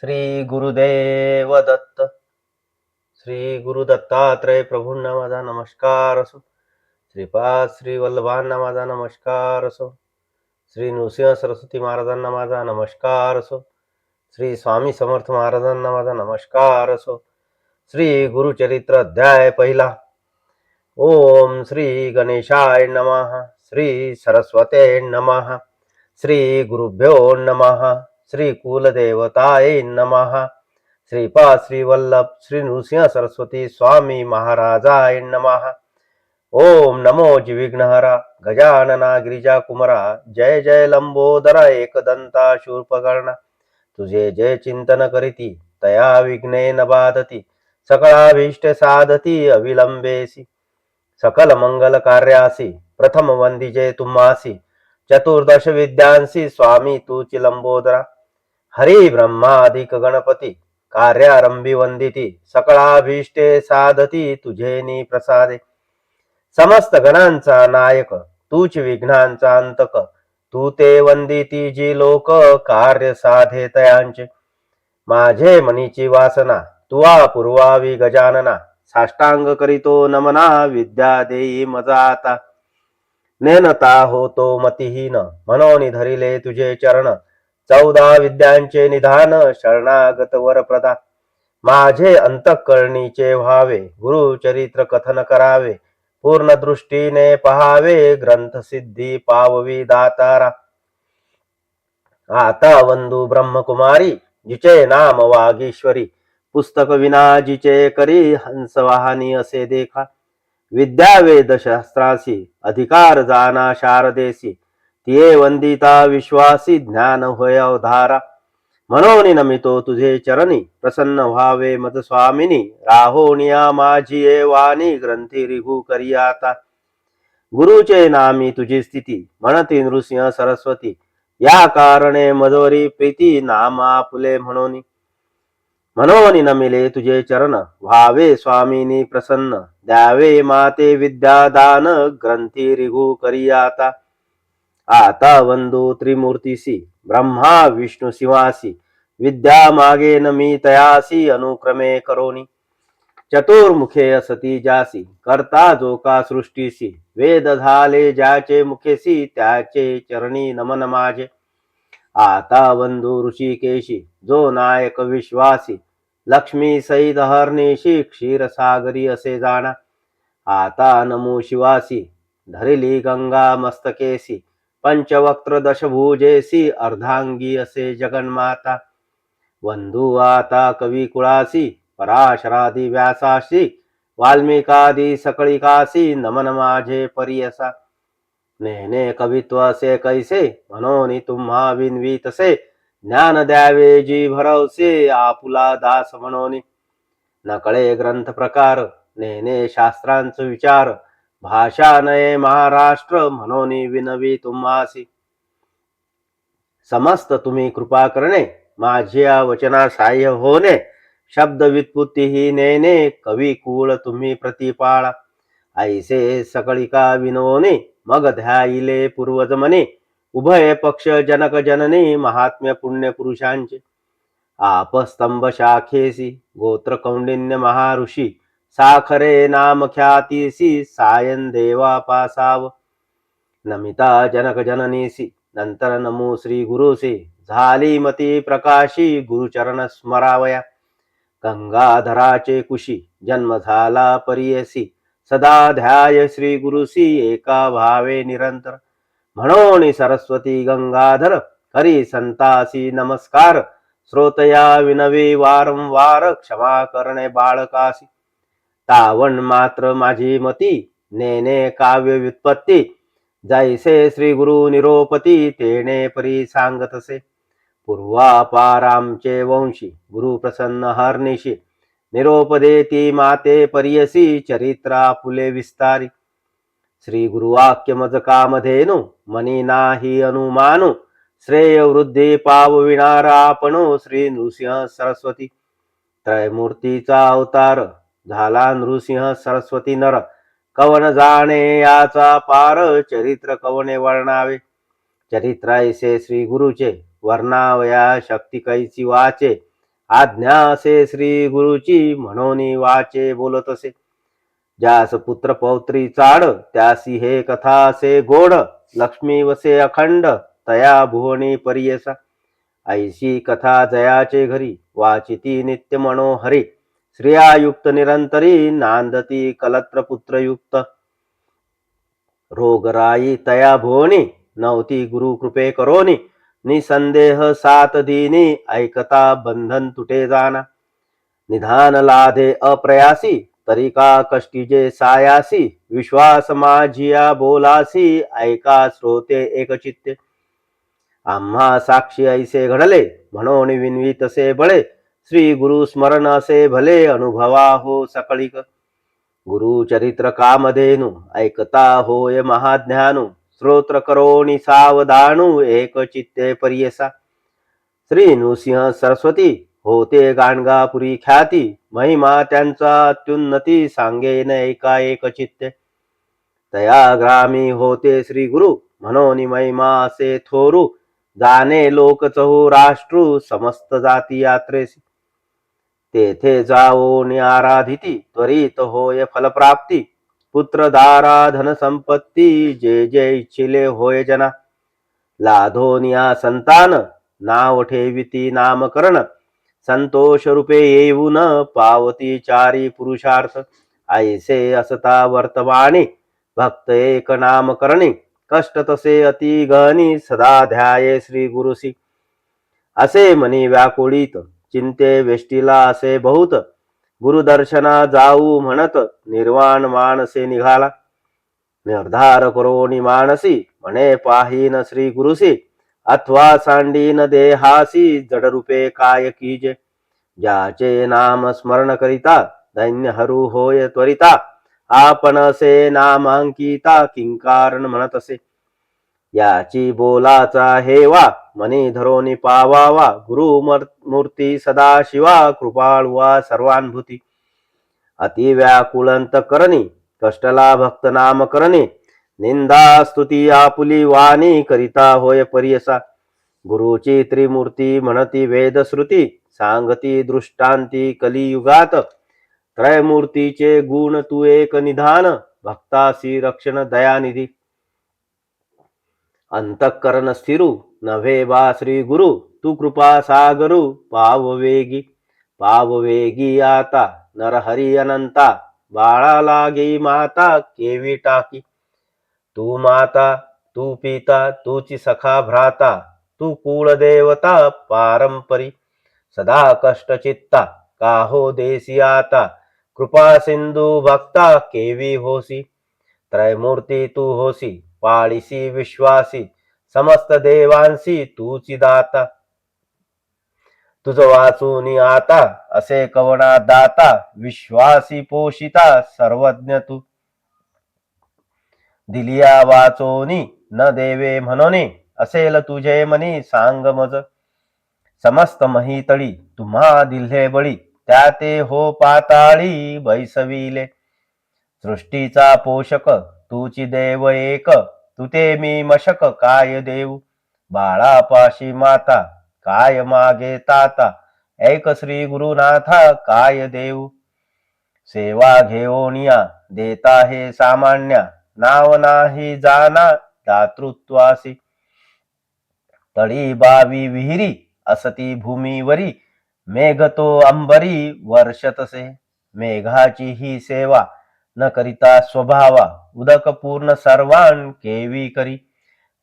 श्री गुरुदेव दत्त. श्री गुरु दत्तात्रय प्रभूंना माझा नमस्कार असो. श्रीपाद श्री वल्लभांना माझा नमस्कार असो. श्री नृसिंह सरस्वती महाराजांना माझा नमस्कार असो. श्री स्वामी समर्थ महाराजांना माझा नमस्कार असो. श्री गुरुचरित्र अध्याय पहिला. ओम श्री गणेशाय नमः. श्री सरस्वते नमः. श्री गुरुभ्यो नमः. श्री कुलदेवताय नमः. श्रीपाद श्री वल्लभ श्री नृसिंह सरस्वती स्वामी महाराजाय नमः. ओम नमो जिविघ्नहरा गजानना गिरिजा कुमरा. जय जय लंबोदरा एकदंता शूर्पकर्णा. तुझे जय चिंतन करीती तया विघ्ने न बाधती. सकळाभीष्ट साधती अविलंबेसी. सकल मंगल कार्यासी प्रथम वंदिजे तुम्हासी. चतुर्दश विद्यांसी स्वामी तूची लंबोदरा. हरी ब्रह्मादिक गणपती कार्यारंभी वंदिती. सकळाभीष्टे साधती तुझेनी प्रसादे. समस्त गणांचा नायक तूच विघ्नांचा अंतक. तू ते वंदिती जी लोक कार्य साधे तयांचे. माझे मनीची वासना तुवा पूर्वावी गजानना. साष्टांग करीतो नमना विद्या देई मजा आता. नेनता होतो मतिहीन म्हणून धरिले तुझे चरण. 14 विद्यांचे निधान शरणागत वरप्रदा. माझे अंतःकरणीचे व्हावे गुरुचरित्र कथन करावे. पूर्ण दृष्टीने पहावे ग्रंथ सिद्धी पाववी दातारा. आता वंदू ब्रह्मकुमारी जिचे नाम वागीश्वरी. पुस्तक विना जिचे करी हंस वाहनी असे देखा. विद्या वेद शास्त्रासी अधिकार जाना शारदेसी. तिये वंदिता विश्वासी ज्ञान होय अवधारा. म्हणून नमितो तुझे चरणी प्रसन्न व्हावे मद स्वामिनी. राहोनिया माझी वाणी ग्रंथी रिघू करी आता. गुरुचे नामी तुझी स्थिती म्हणती नृसिंह सरस्वती. या कारणे मजोरी प्रीती नामा फुले म्हणून. म्हणून नमिले तुझे चरण व्हावे स्वामिनी प्रसन्न. द्यावे माते विद्यादान ग्रंथी रिघू करी आता. आता वंदू त्रिमूर्तीसी ब्रह्मा विष्णू शिवासी. विद्या मागे न मी तयासी अनुक्रमे करोनी. चतुर्मुखे असती जासी करता जो का सृष्टीसी. वेद झाले ज्याचे मुखेसी त्याचे चरणी नमन माझे. आता वंदू ऋषिकेशी जो नायक विश्वासी. लक्ष्मी सहित हरणीशी क्षीरसागरी असे जाणा. आता नमो शिवासी धरिली गंगा मस्तकेसी. पंचवक्त्र दशभुजेसी अर्धांगी असे जगन्माता. वंदू आता कवी कुळासी पराशरादी व्यासाशी. वाल्मिकादी सकळिकासी नमन माझे परियसा. नेने कवित्व असे कैसे म्हणून तुम्हा विनवीतसे. ज्ञान द्यावे जी भरवसे आपुला दास म्हणून. नकळे ग्रंथ प्रकार नेने शास्त्रांच विचार. भाषा नये महाराष्ट्र म्हणून विनवी तुम्हासी. समस्त तुम्ही कृपा करणे माझ्या वचना सहाय्य होणे. शब्द व्युत्पत्ती ही नेने कवी कुळ तुम्ही प्रतिपाळा. ऐसे सकळिका विनवणे मग ध्याईले पूर्वज मने. उभय पक्ष जनक जननी महात्म्य पुण्य पुरुषांचे. आपस्तंभ शाखेसी गोत्र कौंडिन्य महाऋषी. साखरे नाम ख्यातीसी सायन देवा पासाव. नमिता जनक जननीसी नंतर नमो श्री गुरुसी. झाली मती प्रकाशी गुरुचरण स्मरावया. गंगाधराचे कुशी जन्म झाला परियसी. सदा ध्याय श्री गुरुसी एका भावे निरंतर. म्हणून सरस्वती गंगाधर करी संतासी नमस्कार. श्रोतया विनवी वारंवार क्षमा करणे बाळकासी. तावण मात्र माझी मती नेने काव्य व्युत्पत्ती. जैसे श्री गुरु निरोपती तेने परी सांगतसे. पूर्वापारामचे वंशी गुरु प्रसन्न हरनिशी. निरोप देती माते परियसी चरित्रा फुले विस्तारी. श्री गुरुवाक्य मज कामधेनु मनी नाही अनुमानु. श्रेय वृद्धी पावविणारा आपणो श्री नृसिंह सरस्वती. त्रयमूर्तीचा अवतार झाला नृसिंह सरस्वती नर. कवन जाणे याचा पार चरित्र कवने वर्णावे. चरित्र ऐसे श्री गुरुचे वर्णावया शक्ती कैची वाचे. आज्ञा असे श्री गुरुची म्हणून वाचे बोलतसे. ज्यास पुत्र पौत्री चाड त्यासी हे कथा असे गोड. लक्ष्मी वसे अखंड तया भुवनी परियसा. ऐशी कथा जयाचे घरी वाचिती नित्य मनोहरी. स्त्रियायुक्त निरंतरी नांदती कलत्र पुत्रयुक्त. रोगराई तया भुवनी नवती गुरु कृपे करोनी. निसंदेह सात दीनी ऐकता बंधन तुटे जाना. निधान लाधे अप्रयासी तरिका कष्टीजे सायासी. विश्वास माझिया बोलासी ऐका श्रोते एकचित्ते. आम्हा साक्षी ऐसे घडले म्हणून विनवी तसे बळे. श्री गुरु स्मरण असे भले अनुभवा हो सकळिक. गुरु चरित्र कामधेनु ऐकता होय महाज्ञानू. स्तोत्र करोनी सावधानू एक चित्ते परियसा. श्री नृसिंह सरस्वती होते गाणगापुरी ख्याती. महिमा त्यांचा अत्युन्नती सांगेन एका एक चित्ते. तया ग्रामी होते श्री गुरु म्हणून महिमा असे थोरू. जाणे लोक चहू राष्ट्रू समस्त जाती यात्रेसी. तेथे जाओनी आराधिती त्वरित होय फलप्राप्ती. पुत्रधारा धन संपत्ती जे जे इच्छिले होय जना. लाधोनिया संतान नाव ठेविती नामकरण. संतोष रूपे येऊन पावती चारी पुरुषार्थ. ऐसे असता वर्तमानी भक्त एक नामकरणी. कष्ट तसे अति गहनी सदा ध्याये श्री गुरुसी. असे मनी व्याकुळीत चिंते वेष्टीला असे बहुत. गुरुदर्शना जाऊ म्हणत निर्वाण मानसे निघाला. निर्धार करोनी मानसी म्हणे पाहीन श्री गुरुसी. अथवा सांडीन देहासी जडरूपे काय कीजे. ज्याचे नाम स्मरण करिता धन्य हरू होय त्वरिता. आपण असे नामांकिता किंकारण म्हणत असे. याची बोलाचा हेवा मनी धरोनी पावावा. गुरु मूर्ती सदा शिवा कृपाळुवा सर्वानुभूती. अति व्याकुळंत करणी कष्टला भक्त नाम करणे. निंदा स्तुती आपुली वाणी करिता होय परियसा. गुरुची त्रिमूर्ती म्हणती वेदश्रुती. सांगती दृष्टांती कलियुगात. त्रयमूर्तीचे गुण तू एक निधान. भक्तासी रक्षण दयानिधी. अंतःकरण स्थिरू नव्हे बा श्री गुरु. तू कृपा सागरू पाववेगी आता. नरहरी अनंता बाळा लागी माता केवी टाकी. तू माता तू पिता तूची सखा भ्राता. तू कुळदेवता पारंपरी. सदा कष्ट चित्ता काहो देसी आता. कृपा सिंधू भक्ता केवी होसी. त्रयमूर्ती तू होसी पाळीसी विश्वासी. समस्त देवांसी तूची दाता. तुझ वाचूनी आता असे कवना दाता. विश्वासी पोषिता सर्वज्ञ तू. दिलिया वाचोनी न देवे म्हणोनी. असेल तुझे मनी सांग मज. समस्त महितळी तुम्हा दिल्हे बळी. त्या ते हो पाताळी बैसविले. सृष्टीचा पोषक तूची देव एक. तू ते मी मशक काय देऊ. बाळापाशी माता काय मागे ताता. ऐक श्री गुरुनाथा काय देऊ. सेवा घेऊनिया देता हे सामान्या. नाव नाही जाना दातृत्वासी. तळी बावी विहिरी असती भूमीवरी. मेघ तो अंबरी वर्षतसे. मेघाची ही सेवा न करिता स्वभावा. उदक पूर्ण सर्वान केवी करी.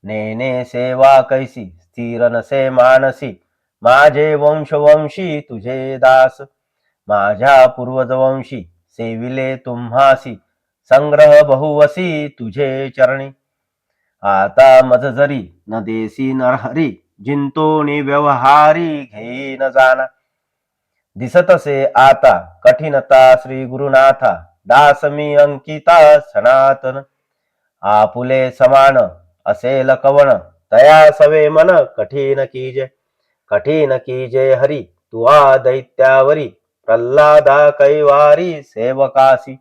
नेने सेवा कैसी स्थिर नसे मानसी. माझे वंशवंशी तुझे दास. माझ्या पूर्वजवंशी सेविले तुम्हासी. संग्रह बहुवसी तुझे चरणी. आता मज जरी न देसी नरहरी. जिंतोनी व्यवहारी घेई न जाना. दिसतसे आता कठीणता श्री गुरुनाथा. दास मी अंकिता सनातन. आपुले समान असेल कवण. तया सवे मन कठीण कीजे हरी. तुआ दैत्यावरी प्रल्हादा कैवारी सेवकासी.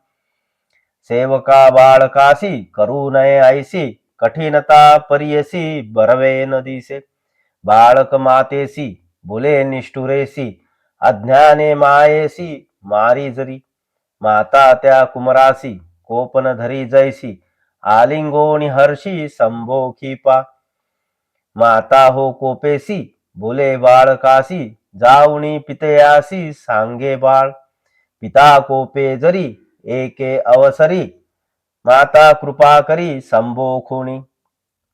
सेवका बाळकासी करू नये ऐसी. कठीणता परियसी बरवे न दिसे. बाळक मातेसी बोले निष्ठुरेसी. अज्ञाने मायेसी मारी जरी माता त्या कुमरासी कोपन धरी जैसी आलिंगोणी हर्षी संभोखी पा माता हो कोपेसी बोले बाळकासी जाऊनी पितयासी सांगे बाळ पिता कोपे जरी एके अवसरी माता कृपा करी संभोखुणी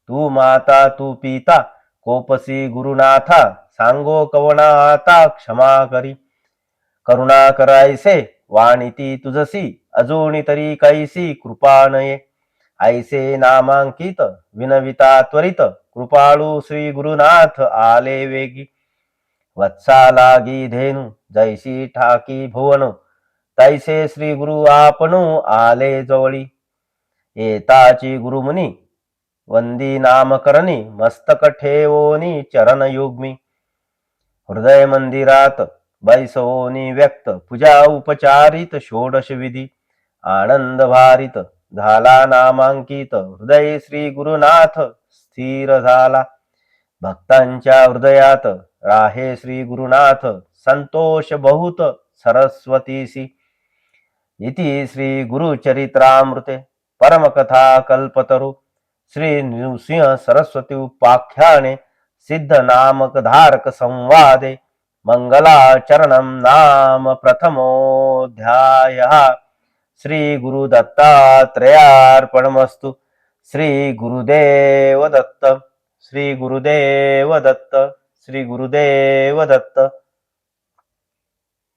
तू माता तू पिता कोपसी गुरुनाथा सांगो कवना आता क्षमा करी करुणा करायसे वाणिती तुझसी अजूनी तरी कैसी कृपा नये ऐसे नामांकित विनविता त्वरित कृपाळू श्री गुरुनाथ आले वेगी वत्सा लागी धेनु जैसी ठाकी भुवन तैसे श्री गुरु आपणू आले जवळी येताची गुरुमुनी वंदी नामकरणी मस्तक ठेवोनी चरण युग्मी हृदय मंदिरात बैसवोनी व्यक्त पूजा उपचारित षोडश विधी आनंद भारित झाला नामांकित हृदय श्री गुरुनाथ स्थिर झाला भक्तांच्या हृदयात राहे श्री गुरुनाथ संतोष बहुत सरस्वतीसी इति श्री गुरुचरित्रामृते परमकथा कल्पतरु श्री नृसिंह सरस्वती उपाख्याने सिद्ध नामक धारक संवादे मंगलाचरणं नाम प्रथमोऽध्यायः श्री गुरुदत्तात्रेयार्पणमस्तु श्री गुरुदेव दत्त श्री गुरुदेव दत्त श्री गुरुदेव दत्त